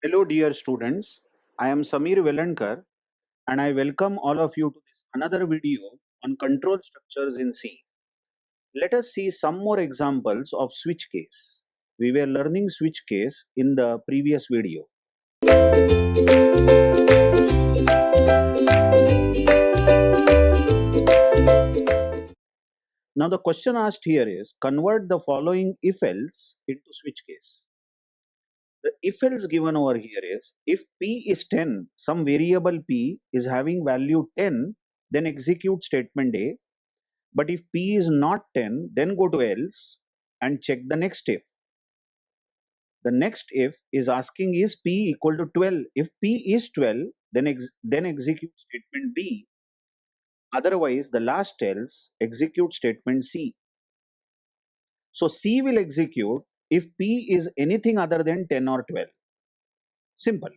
Hello, dear students. I am Samir Velankar and I welcome all of you to this another video on control structures in C. Let us see some more examples of switch case. We were learning switch case in the previous video. Now, the question asked here is convert the following if else into switch case. The if else given over here is if P is 10, some variable P is having value 10, then execute statement A. But if P is not 10, then go to else and check the next if. The next if is asking is P equal to 12. If P is 12, then execute statement B. Otherwise, the last else execute statement C. So C will execute if P is anything other than 10 or 12. Simple.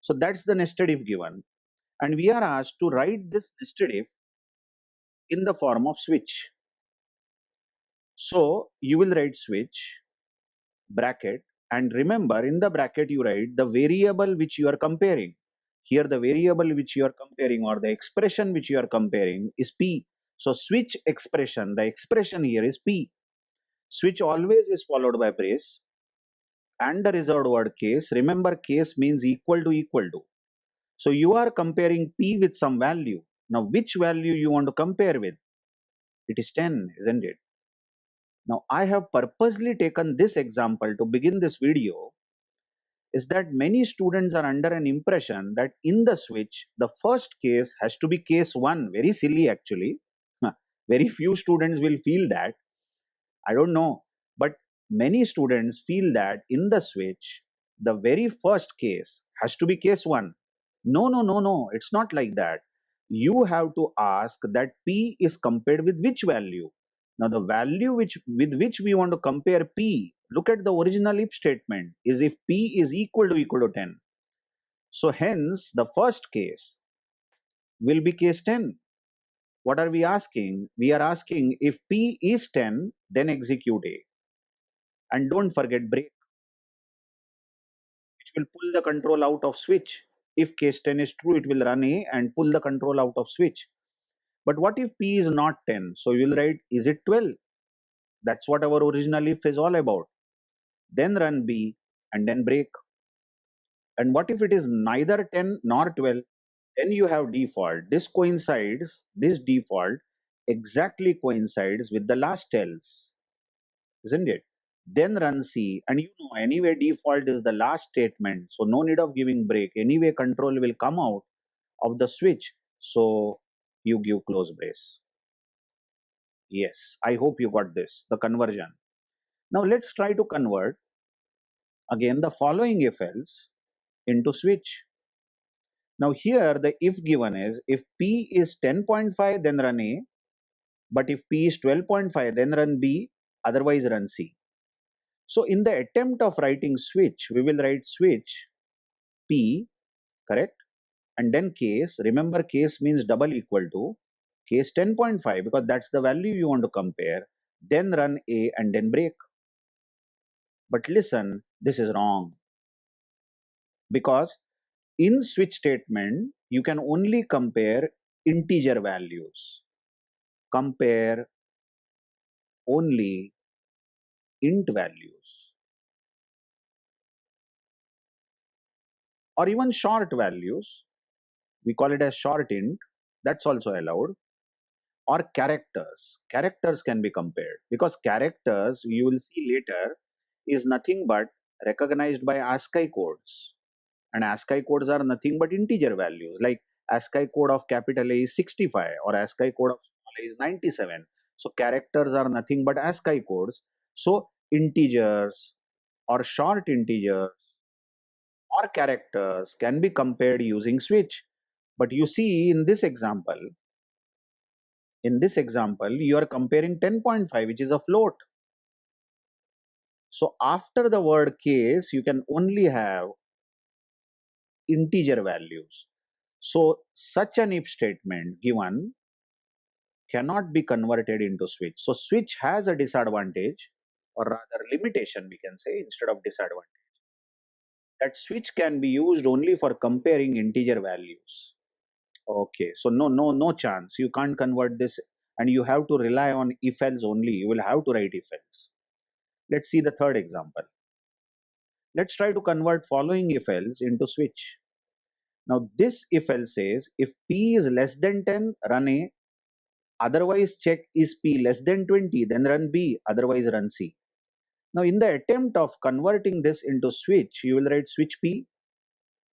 So that's the nested if given. And we are asked to write this nested if in the form of switch. So you will write switch bracket, and remember in the bracket you write the variable which you are comparing. Here the variable which you are comparing or the expression which you are comparing is P. So switch expression, the expression here is P. Switch always is followed by brace and the reserved word case. Remember case means equal to equal to. So you are comparing P with some value. Now which value you want to compare with? It is 10, isn't it? Now I have purposely taken this example to begin this video is that many students are under an impression that in the switch, the first case has to be case 1. Very silly, actually. Very few students will feel that. I don't know. But many students feel that in the switch, the very first case has to be case 1. No, no, no, no. It's not like that. You have to ask that P is compared with which value. Now, the value with which we want to compare P, look at the original if statement, is if P is equal to 10. So, hence, the first case will be case 10. What are we asking? We are asking if P is 10, then execute A. And don't forget break, which will pull the control out of switch. If case 10 is true, it will run A and pull the control out of switch. But what if P is not 10? So you will write, is it 12? That's what our original if is all about. Then run B and then break. And what if it is neither 10 nor 12? Then you have default. This default exactly coincides with the last else, isn't it? Then run C, and you know, anyway, default is the last statement, so no need of giving break. Anyway, control will come out of the switch, so you give close brace. Yes, I hope you got this, the conversion. Now let's try to convert again the following if else into switch. Now here the if given is if P is 10.5 then run A, but if P is 12.5 then run B, otherwise run C. So in the attempt of writing switch, we will write switch P, correct? And then case, remember case means double equal to case 10.5 because that's the value you want to compare. Then run A and then break. But listen, this is wrong because in switch statement, you can only compare integer values. Compare only int values or even short values. We call it as short int. That's also allowed. Or characters. Characters can be compared because characters, you will see later, is nothing but recognized by ASCII codes. And ASCII codes are nothing but integer values. Like ASCII code of capital A is 65 or ASCII code of small a is 97. So characters are nothing but ASCII codes. So integers or short integers or characters can be compared using switch. But you see in this example, you are comparing 10.5, which is a float. So after the word case, you can only have integer values. So such an if statement given cannot be converted into switch. So switch has a disadvantage or rather limitation we can say instead of disadvantage. That switch can be used only for comparing integer values. Okay, so no chance. You can't convert this, and you have to rely on if else only. You will have to write if else. Let's see the third example. Let's try to convert following if else into switch. Now this if else says if P is less than 10, run A. Otherwise check is P less than 20, then run B. Otherwise run C. Now in the attempt of converting this into switch, you will write switch P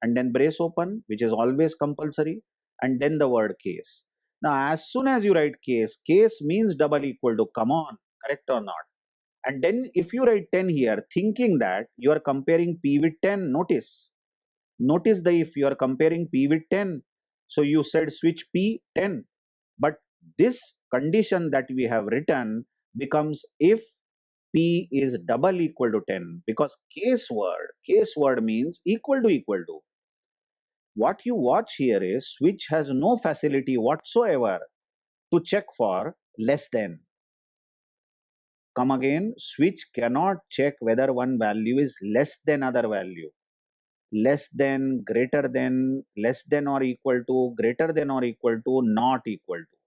and then brace open, which is always compulsory, and then the word case. Now, as soon as you write case, case means double equal to, come on, correct or not? And then if you write 10 here, thinking that you are comparing P with 10, notice the if you are comparing P with 10. So you said switch P 10, but this condition that we have written becomes if P is double equal to 10, because case word means equal to equal to. What you watch here is switch has no facility whatsoever to check for less than. Come again, switch cannot check whether one value is less than other value. Less than, greater than, less than or equal to, greater than or equal to, not equal to.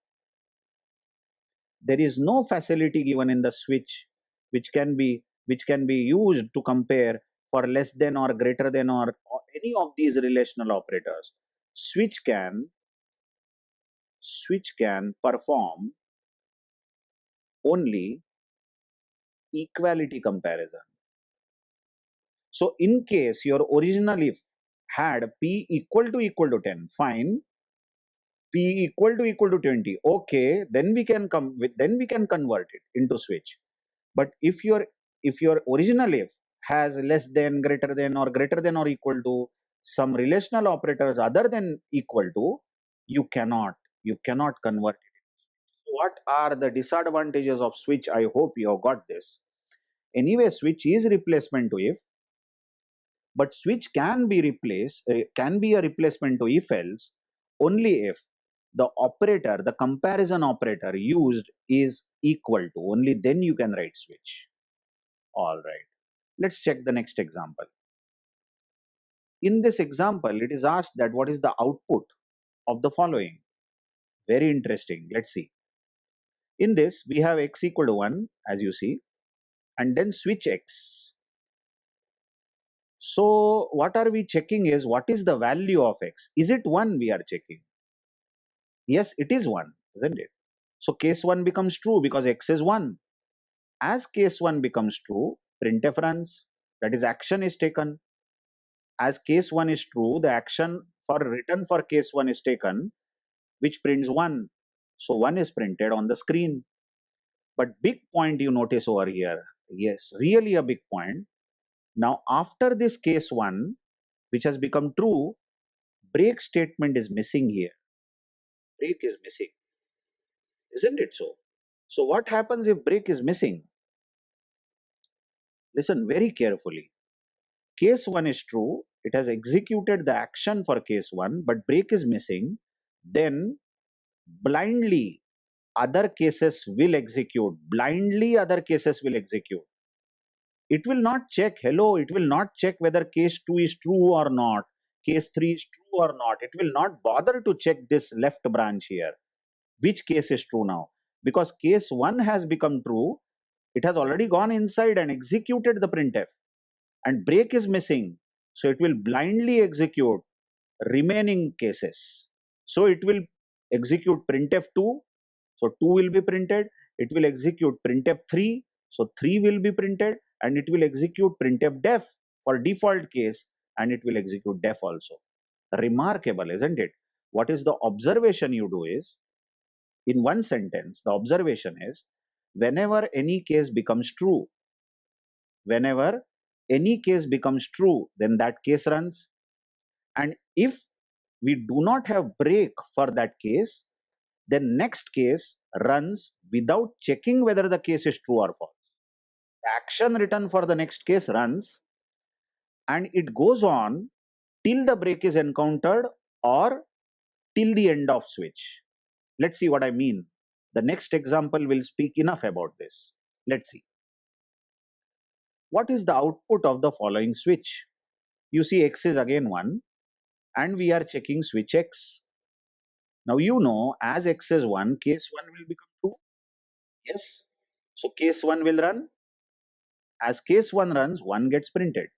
There is no facility given in the switch which can be used to compare for less than or greater than or any of these relational operators. Switch can perform only equality comparison. So in case your original if had P equal to 10, fine. P equal to 20, okay, then we can convert it into switch. But if your original if has less than, greater than or equal to some relational operators other than equal to, you cannot convert it. What are the disadvantages of switch? I hope you have got this. Anyway, switch is replacement to if, but switch can be a replacement to if else only if the comparison operator used is equal to. Only then you can write switch. All right. Let's check the next example. In this example, it is asked that what is the output of the following. Very interesting. Let's see. In this, we have x equal to 1, as you see, and then switch x. So what are we checking is what is the value of x? Is it 1 we are checking? Yes, it is 1, isn't it? So case 1 becomes true because x is 1. As case 1 becomes true, printf runs, that is action is taken. As case 1 is true, the action for return for case 1 is taken, which prints 1. So 1 is printed on the screen. But big point you notice over here. Yes, really a big point. Now after this case 1, which has become true, break statement is missing here. Break is missing. Isn't it so? So what happens if break is missing? Listen very carefully. Case 1 is true. It has executed the action for case 1, but break is missing. Then blindly other cases will execute. Blindly other cases will execute. It will not check, hello, it will not check whether case 2 is true or not, case 3 is true or not. It will not bother to check this left branch here. Which case is true now? Because case 1 has become true, it has already gone inside and executed the printf, and break is missing. So it will blindly execute remaining cases. So it will execute printf 2, so 2 will be printed. It will execute printf 3, so 3 will be printed, and it will execute printf def for default case, and it will execute def also. Remarkable, isn't it? What is the observation you do is, in one sentence, the observation is, whenever any case becomes true, whenever any case becomes true, then that case runs. And if we do not have break for that case, then next case runs without checking whether the case is true or false. The action written for the next case runs, and it goes on till the break is encountered or till the end of switch. Let's see what I mean. The next example will speak enough about this. Let's see. What is the output of the following switch? You see X is again 1 and we are checking switch X. Now you know as X is 1, case 1 will become true. Yes. So case 1 will run. As case 1 runs, 1 gets printed.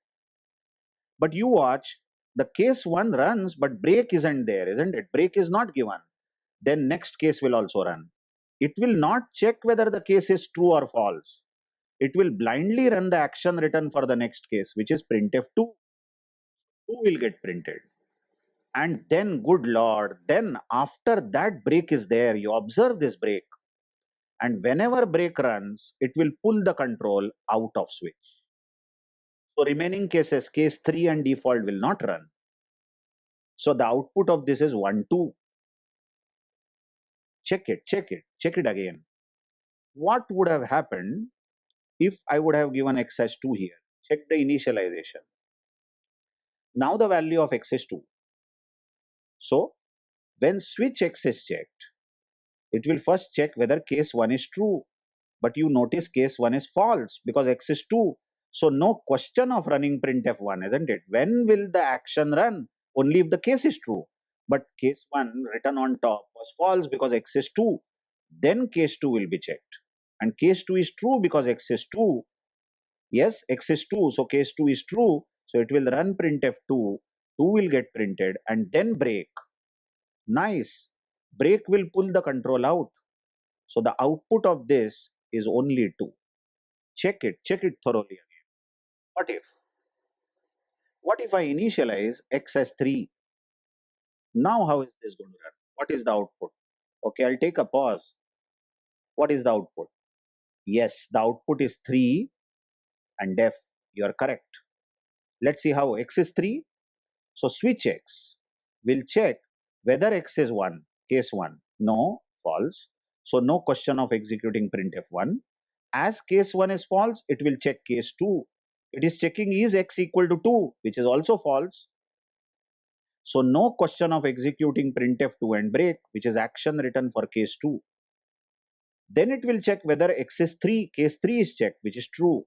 But you watch, the case 1 runs, but break isn't there, isn't it? Break is not given. Then next case will also run. It will not check whether the case is true or false. It will blindly run the action written for the next case, which is printf2. 2 will get printed. And then, good Lord, then after that break is there, you observe this break. And whenever break runs, it will pull the control out of switch. So remaining cases, case 3 and default will not run. So the output of this is 1, 2. Check it again. What would have happened if I would have given x as 2 here? Check the initialization. Now the value of x is 2. So when switch x is checked, it will first check whether case 1 is true. But you notice case 1 is false because x is 2. So no question of running printf1, isn't it? When will the action run? Only if the case is true. But case 1 written on top was false because x is 2. Then case 2 will be checked. And case 2 is true because x is 2. Yes, x is 2. So case 2 is true. So it will run printf2. 2 will get printed and then break. Nice. Break will pull the control out. So the output of this is only 2. Check it thoroughly again. What if? What if I initialize x as 3? Now how is this going to run? What is the output? Okay, I'll take a pause. What is the output? Yes, the output is 3 and def. You are correct. Let's see how x is 3. So switch x will check whether x is 1, case 1. No, false. So no question of executing printf1. As case 1 is false, it will check case 2. It is checking is x equal to 2, which is also false. So no question of executing printf2 and break, which is action written for case 2. Then it will check whether x is 3, case 3 is checked, which is true.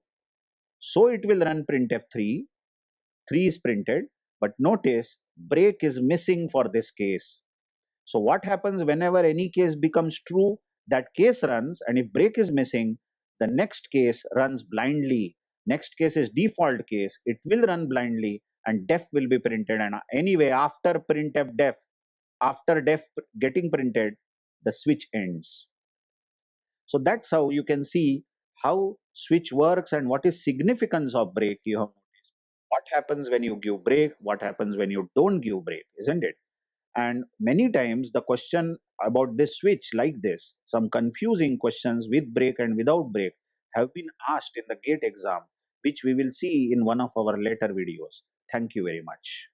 So it will run printf3, 3 is printed, but notice break is missing for this case. So what happens whenever any case becomes true? That case runs, and if break is missing, the next case runs blindly. Next case is default case. It will run blindly and def will be printed. And anyway, after printf def, after def getting printed, the switch ends. So that's how you can see how switch works and what is significance of break. You have noticed what happens when you give break, what happens when you don't give break, isn't it? And many times the question about this switch like this, some confusing questions with break and without break have been asked in the GATE exam, which we will see in one of our later videos. Thank you very much.